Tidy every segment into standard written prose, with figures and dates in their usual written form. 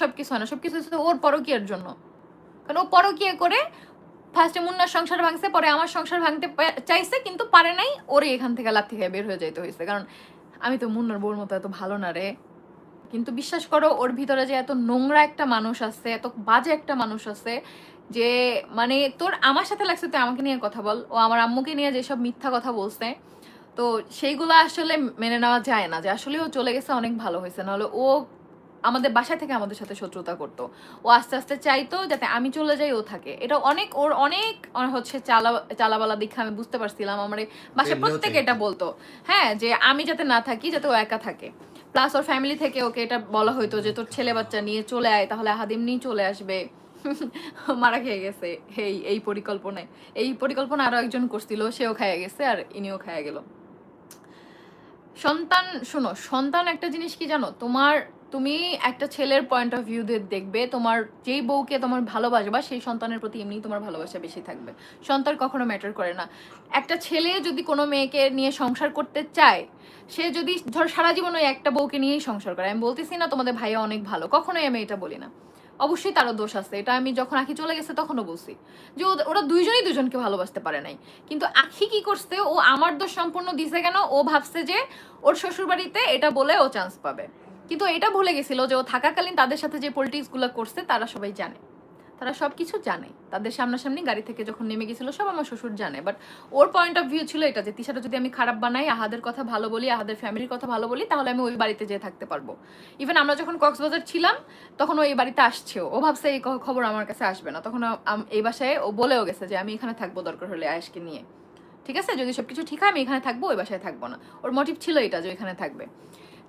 সবকিছু হয় না, সবকিছু হচ্ছে ওর পরকীয়ার জন্য। কারণ ও পরকীয়া করে ফার্স্টে মুন্নার সংসার ভাঙছে, পরে আমার সংসার ভাঙতে চাইছে, কিন্তু পারে নাই, ওরে এখান থেকে লাথি খেয়ে বের হয়ে যাইতে হয়েছে। কারণ আমি তো মুন্নার বউর মতো এত ভালো না রে। কিন্তু বিশ্বাস করো ওর ভিতরে যে এত নোংরা একটা মানুষ আছে, এত বাজে একটা মানুষ আছে, যে মানে তোর আমার সাথে লাগছে তুই আমাকে নিয়ে কথা বল, ও আমার আম্মুকে নিয়ে যেসব মিথ্যা কথা বলছে, তো সেইগুলো আসলে মেনে নেওয়া যায় না। যে আসলে ও চলে গেছে অনেক ভালো হয়েছে, নাহলে ও আমাদের বাসায় থেকে আমাদের সাথে শত্রুতা করতো। ও আস্তে আস্তে চাইতো যাতে আমি চলে যাই, ও থাকে। এটা অনেক ওর অনেক হচ্ছে চালাবালা দীক্ষা আমি বুঝতে পারছিলাম। আমার বাসায় প্রত্যেকে এটা বলতো, হ্যাঁ, যে আমি যাতে না থাকি, যাতে ও একা থাকে। প্লাস ওর ফ্যামিলি থেকে ওকে এটা বলা হইতো যে তোর ছেলে বাচ্চা নিয়ে চলে আয়, তাহলে আহাদিম নিয়ে চলে আসবে। মারা খেয়ে গেছে এই পরিকল্পনায়। এই পরিকল্পনা আরো একজন করছিল, সেও খেয়ে গেছে, আর ইনিও খেয়ে গেল। সন্তান, শোনো, সন্তান একটা জিনিস কি জানো, তুমি একটা ছেলের পয়েন্ট অফ ভিউ দিয়ে দেখবে, তোমার যেই বউকে তোমার ভালোবাসবা সেই সন্তানের প্রতি এমনি তোমার ভালোবাসা বেশি থাকবে। সন্তান কখনো ম্যাটার করে না। একটা ছেলে যদি কোনো মেয়েকে নিয়ে সংসার করতে চায়, সে যদি ধর সারা জীবন ওই একটা বউকে নিয়েই সংসার করে, আমি বলতেছি না তোমাদের ভাইয়া অনেক ভালো, কখনোই আমি এটা বলি না, অবশ্যই তারও দোষ আছে, এটা আমি যখন আখি চলে গেছে তখনও বলছি যে ওরা দুইজনই দুজনকে ভালোবাসতে পারে নাই। কিন্তু আখি কি করছে, ও আমার দোষ সম্পূর্ণ দিছে কেন, ও ভাবছে যে ওর শ্বশুর বাড়িতে এটা বলে ও চান্স পাবে। কিন্তু এটা ভুলে গেছিল যে ও থাকাকালীন তাদের সাথে যে পলিটিক্স গুলো করছে তারা সবাই জানে, তারা সবকিছু জানে, তাদের সামনাসামনি গাড়ি থেকে যখন নেমে গেছিল সব আমার শ্বশুর জানে। But or point of view ছিল এটা যে তিশাটা যদি আমি খারাপ বানাই, আহাদের কথা ভালো বলি, আহাদের ফ্যামিলির কথা ভালো বলি, তাহলে আমি ওই বাড়িতে যেয়ে থাকতে পারবো। ইভেন আমরা যখন কক্সবাজার ছিলাম তখন ও এই বাড়িতে আসছেও, ও ভাবছে এই খবর আমার কাছে আসবে না, তখন এই বাসায় ও বলেও গেছে যে আমি এখানে থাকবো দরকার হলে আয়েশকে নিয়ে, ঠিক আছে, যদি সবকিছু ঠিক হয় আমি এখানে থাকবো, ওই বাসায় থাকবো না। ওর মোটিভ ছিল এটা যে এখানে থাকবে।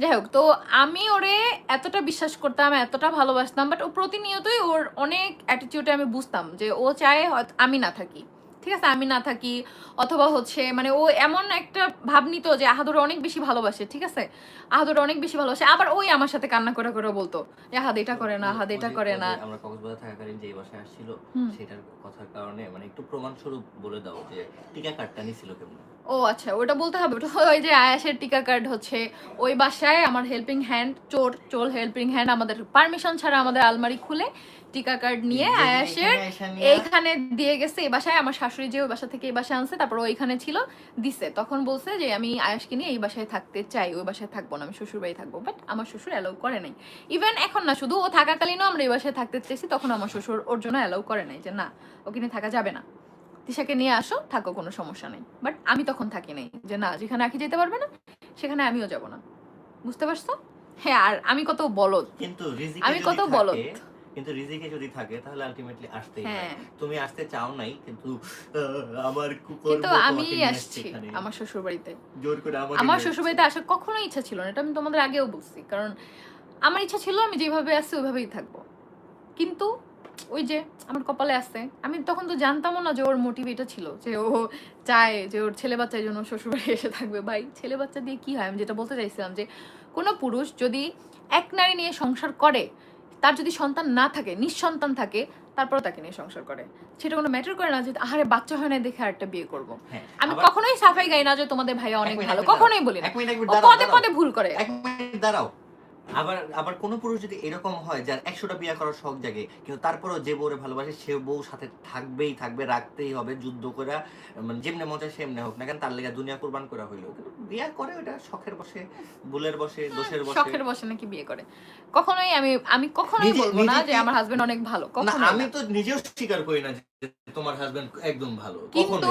যাই হোক, তো আমি ওরে এতটা বিশ্বাস করতাম, এতটা ভালোবাসতাম, বাট ও প্রতিনিয়তই ওর অনেক অ্যাটিটিউডে আমি বুঝতাম যে ও চায় হয়তো আমি না থাকি, ঠিক আছে, আমি না থাকি, অথবা হচ্ছে মানে ও এমন একটা ভাব নিত যে আহাদুর অনেক বেশি ভালোবাসে, ঠিক আছে, আহাদুর অনেক বেশি ভালোবাসে, আবার ওই আমার সাথে কান্না করে করে বলতো যে আহাদ এটা করে না, আহাদ এটা করে না। আমরা কক্সবাজার থাকাকালীন যে বাসায় আসছিল সেটার কথার কারণে মানে একটু প্রমাণ স্বরূপ বলে দাও যে টিকা কার্ডটা নিছিল কেমন? ও আচ্ছা, ওটা বলতে হবে। ওটা ওই যে আয়াসের টিকা কার্ড হচ্ছে ওই বাসায় আমার হেল্পিং হ্যান্ড, চোর হেল্পিং হ্যান্ড আমাদের পারমিশন ছাড়া আমাদের আলমারি খুলে টিকা কার্ড নিয়ে আয়াসের এইখানে দিয়ে গেছে। এই বাসায় আমার শাশুড়ি যে ওই বাসা থেকে এই বাসায় আনছে, তারপর ওইখানে ছিল, দিছে, তখন বলছে যে আমি আয়াসকে নিয়ে এই বাসায় থাকতে চাই, ওই বাসায় থাকবো না, আমি শ্বশুর বাড়ি থাকবো। বাট আমার শ্বশুর অ্যালাউ করে নাই। ইভেন এখন না, শুধু ও থাকাকালীনও আমরা এই বাসায় থাকতে চেয়েছি, তখন আমার শ্বশুর ওর জন্য অ্যালাউ করে নাই, যে না, ওকে নিয়ে থাকা যাবে না, তিশাকে নিয়ে আসো, থাকো, কোনো সমস্যা নেই। বাট আমি তখন থাকি নাই, যে না, যেখানে আঁকি যেতে পারবে না সেখানে আমিও যাব না। বুঝতে পারছো? হ্যাঁ, আর আমি কত বলদ, কিন্তু আমি কত বলদ। কিন্তু রিজিকে যদি থাকে তাহলে আলটিমেটলি আসতেই হয়। তুমি আসতে চাও নাই, কিন্তু আমার কিন্তু আমি আসছি আমার শ্বশুর বাড়িতে, জোর করে আমার শ্বশুর বাড়িতে আসার কখনো ইচ্ছা ছিল না, এটা আমি তোমাদের আগেও বলছি। কারণ আমার ইচ্ছা ছিল আমি যেভাবে আসছি ওইভাবেই থাকবো, কিন্তু ওই যে আমার কপালে আছে। আমি তখন তো জানতামও না যে ওর মোটিভ এটা ছিল, যে ও চায় যে ওর ছেলে বাচ্চার জন্য শ্বশুরবাড়ি এসে থাকবে। ভাই, ছেলে বাচ্চা দিয়ে কি হয়? আমি যেটা বলতে চাইছিলাম যে কোনো পুরুষ যদি এক নারী নিয়ে সংসার করে, তার যদি সন্তান না থাকে, নিঃসন্তান থাকে, তারপরও তাকে নিয়ে সংসার করে, সেটা কোনো ম্যাটার করে না যে আহারে বাচ্চা হয় না দেখে আরেকটা বিয়ে করবো। আমি কখনোই সাফাই গাই না যে তোমাদের ভাইয়া অনেক ভালো, কখনোই বলি না, পদে পদে ভুল করে। দাঁড়াও, আবার কোন পুরুষ যদি এরকম হয় যার 100টা বিয়ে করার শখ জাগে, কিন্তু তারপরেও যে বউরে ভালোবাসে সে বউ সাথে থাকবেই থাকবে, রাখতেই হবে, যুদ্ধ করে, মানে যেমনে মজা সেমনে হোক না কেন, তার লেগে দুনিয়া কুরবান করা হইলো, কিন্তু বিয়ে করে ওটা শখের বসে, ভুলের বসে, দোষের বসে। শখের বসে নাকি বিয়ে করে? কখনোই আমি কখনোই বলবো না যে আমার হাজবেন্ড অনেক ভালো, কখনোই। আমি তো নিজেও স্বীকার করি না যে তোমার হাজবেন্ড একদম ভালো, কিন্তু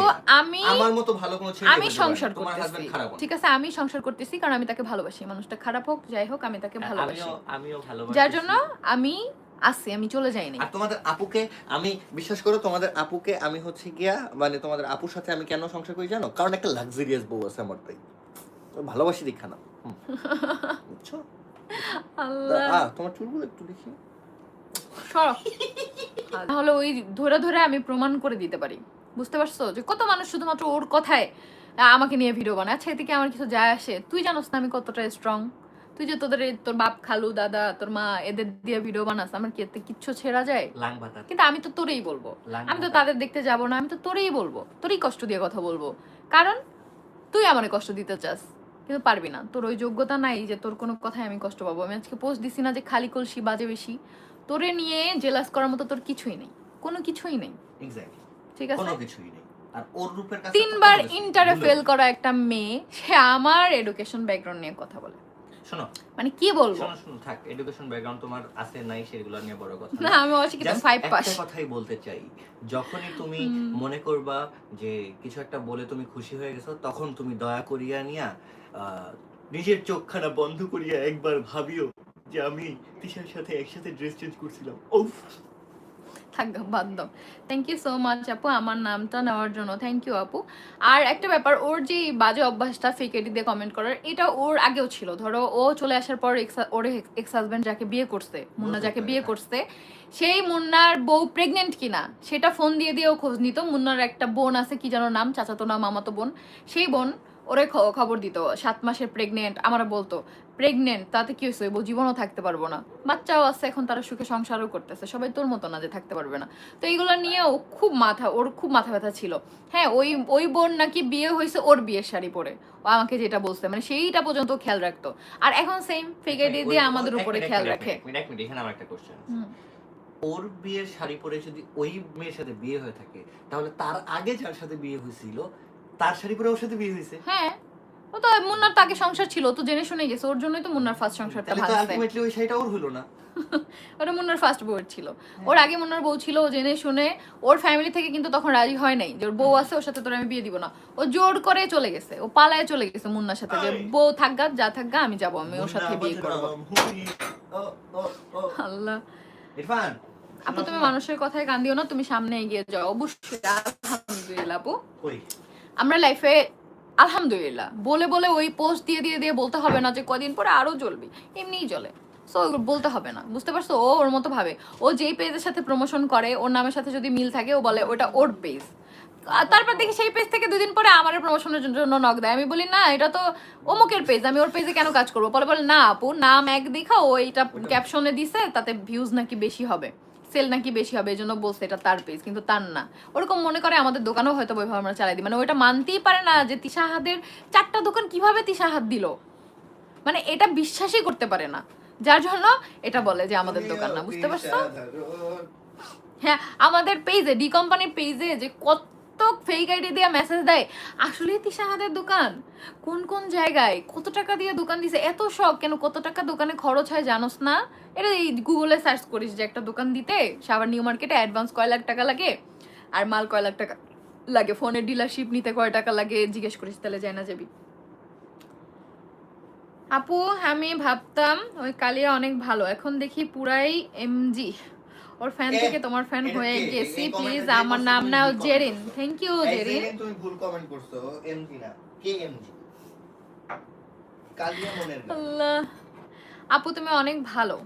আমার মতো ভালো কোনো ছেলে আমি সংসার করতেছি, ঠিক আছে, আমি সংসার করতেছি কারণ আমি তাকে ভালোবাসি। মানুষটা খারাপ হোক যাই হোক, আমি তাকে ভালোবাসি, আমিও ভালোবাসি, যার জন্য আমি আসি, আমি চলে যাইনি। আর তোমাদের আপুকে আমি বিশ্বাস করো, তোমাদের আপুকে আমি হচ্ছে গিয়া মানে তোমাদের আপুর সাথে আমি কেন সংসার করি জানো? কারণ একটা লাক্সারিয়াস বউ আছে আমার, তাই ভালোবাসি দেখা না, বুঝছো? আল্লাহ, তোমার চুলগুলো একটু দেখি, তাহলে ওই ধরে ধরে আমি প্রমাণ করে দিতে পারি। বুঝতে পারছো যে কত মানুষ শুধুমাত্র ওর কথায় আমাকে নিয়ে ভিডিও বানায়। আচ্ছা, এদিকে আমার কিছু যায় আসে? তুই জানোস না আমি কতটা স্ট্রং? তুই যে তোর বাপ, খালু, দাদা, তোর মা, এদের দিয়ে ভিডিও বানাস, আমার কি এতে কিচ্ছু ছেড়া যায়? কিন্তু আমি তো তোরেই বলবো, আমি তো তাদের দেখতে যাব না, আমি তো তোরেই বলবো, তোরই কষ্ট দিয়ে কথা বলবো, কারণ তুই আমারে কষ্ট দিতে চাস, কিন্তু পারবি না, তোর ওই যোগ্যতা নাই যে তোর কোনো কথায় আমি কষ্ট পাবো। আমি আজকে পোস্ট দিছি না যে খালি কলসি বাজে বেশি, তোরে নিয়ে জেলাস করার মতো তোর কিছুই নেই, কোনো কিছুই নেই। এক্স্যাক্টলি, ঠিক আছে, কোনো কিছুই নেই। আর ওর রূপের কাছে 3বার ইন্টারে ফেল করা একটা মেয়ে, সে আমার এডুকেশন ব্যাকগ্রাউন্ড নিয়ে কথা বলে। শোনো মানে কি বলবো, শোনো থাক, এডুকেশন ব্যাকগ্রাউন্ড তোমার আছে নাই সেগুলো নিয়ে বড় কথা না আমি অশিক্ষিত, Just 5 পাস। একটা কথাই বলতে চাই, যখনই তুমি মনে করবা যে কিছু একটা বলে তুমি খুশি হয়ে গেছো, তখন তুমি দয়া করিয়া নিয়া নিজের চোখখানা বন্ধ করিয়া একবার ভাবিও যে আমি তিশার সাথে একসাথে ড্রেস চেঞ্জ করছিলাম। উফ, থাক বাদ দাও। থ্যাংক ইউ সো মাচ আপু আমার নামটা নেওয়ার জন্য, থ্যাংক ইউ আপু। আর একটা ব্যাপার, ওর যে বাজে অভ্যাসটা ফেক আইডি দিয়ে কমেন্ট করার, এটা ওর আগেও ছিল। ধরো ও চলে আসার পর ওর এক্স হাজব্যান্ড যাকে বিয়ে করছে, মুন্না যাকে বিয়ে করছে, সেই মুন্নার বউ প্রেগনেন্ট কিনা সেটা ফোন দিয়ে দিয়ে ও খোঁজ নিত। মুন্নার একটা বোন আছে, কি যেন নাম, চাচাতো না মামাতো বোন, সেই বোন ওরে খবর দিত 7 মাসের প্রেগনেন্ট। আমার বলতো প্রেগনেন্ট, তাতে কি হয়েছে, বউ জীবনও থাকতে পারবো না, বাচ্চাও আছে, এখন তারা সুখে সংসারও করতেছে, সবাই তোর মতো না যে থাকতে পারবে না। তো এইগুলো নিয়ে ও ওর খুব মাথা ব্যথা ছিল। হ্যাঁ, ওই বোন নাকি বিয়ে হয়েছে ওর বিয়ের শাড়ি পরে, ও আমাকে যেটা বলছে, মানে সেইটা পর্যন্ত খেয়াল রাখতো। আর এখন সেম ফেক আইডি দিয়ে আমাদের উপরে খেয়াল রাখে। এখানে আমার একটা কোশ্চেন আছে, ওর বিয়ের শাড়ি পরে যদি ওই মেয়ের সাথে বিয়ে হয়ে থাকে, তাহলে তার আগে যার সাথে বিয়ে হয়েছিল তার শাড়ি পরে ওর সাথে বিয়ে হয়েছে? হ্যাঁ, ও তো মুন্নার তাকে সংসার ছিল, তো জেনে শুনে গেছে, ওর জন্যই তো মুন্নার ফার্স্ট সংসারটা তাহলে তো ভাঙছে। আলটিমেটলি ওই শাড়িটা ওর হলো না। ওটা মুন্নার ফার্স্ট বউ ছিল, ওর আগে মুন্নার বউ ছিল, ও জেনে শুনে, ওর ফ্যামিলি থেকে কিন্তু তখন রাজি হয় নাই যে ওর বউ আছে, ওর সাথে তোর আমি বিয়ে দিব না। ও জোর করে চলে গেছে, ও পালায় চলে গেছে মুন্নার সাথে, যে বউ থাকগা যা থাকগা আমি যাবো, আমি ওর সাথে বিয়ে করবো। আল্লাহ। ইরফান, আপু তুমি মানুষের কথায় কান দিও না, তুমি সামনে এগিয়ে যাও। অবশ্যই আলহামদুলিল্লাহ আপু, আমরা লাইফে আলহামদুলিল্লাহ বলে বলে ওই পোস্ট দিয়ে দিয়ে দিয়ে বলতে হবে না যে কদিন পরে আরো জ্বলবি, এমনিই জ্বলে। সো বলতে হবে না, বুঝতে পারছো? ও ওর মতো ভাবে, ও যেই পেজের সাথে প্রমোশন করে, ওর নামের সাথে যদি মিল থাকে, ও বলে ওটা ওর পেজ। তারপর দেখি সেই পেজ থেকে 2 দিন পরে আমার প্রমোশনের জন্য নক দেয়। আমি বলি না, এটা তো অমুকের পেজ, আমি ওর পেজে কেন কাজ করবো? বলে না আপু, নাম এক দেখা ও এটা ক্যাপশনে দিছে, তাতে ভিউজ নাকি বেশি হবে, সেল নাকি বেশি হবে, এই জন্য বলছে এটা তার পেজ, কিন্তু তার না। ওরকম মনে করে আমাদের দোকানও হয়তো ওইভাবে আমরা চালাই দিই। মানে ওইটা মানতেই পারে না যে তিশাহাদের 4টা দোকান কিভাবে তিশাহাদ দিল, মানে এটা বিশ্বাসই করতে পারে না, যার জন্য এটা বলে যে আমাদের দোকান না। বুঝতে পারছো? হ্যাঁ, আমাদের পেজে, ডি কোম্পানির পেজে যে কত ফেক আইডি দিয়ে মেসেজ দেয়, আসলে তিশাহাদের দোকান, কোন কোন জায়গায় কত টাকা দিয়ে দোকান দিছে, এত শখ কেন, কত টাকা দোকানে খরচ হয় জানোস না? এটা এই গুগলে সার্চ করিস যে একটা দোকান দিতে সাভার নিউ মার্কেটে অ্যাডভান্স কয় লাখ টাকা লাগে, আর মাল কয় লাখ টাকা লাগে, ফোনের ডিলারশিপ নিতে কয় টাকা লাগে, জিজ্ঞেস করিস, তাহলে যায় না যাবি। আপু আমি ভাবতাম ওই কালিয়া অনেক ভালো, এখন দেখি পুরাই এমজি। ওর ফ্যান থেকে তোমার ফ্যান হয়ে গেছি, প্লিজ আমার নাম নাও জেরিন। Thank you Jerin. তুমি ভুল কমেন্ট করছো, এমজি না, কে এমজি, কালিয়া মনের গান। আল্লাহ, আপু তুমি অনেক ভালো।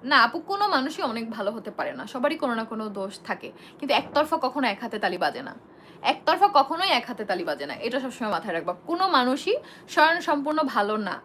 না আপু, কোনো মানুষই অনেক ভালো হতে পারে না, সবারই কোনো না কোনো দোষ থাকে, কিন্তু একতরফা কখনো এক হাতে তালি বাজে না, একতরফা কখনোই এক হাতে তালি বাজে না, এটা সবসময় মাথায় রাখবা। কোনো মানুষই স্বয়ং সম্পূর্ণ ভালো না।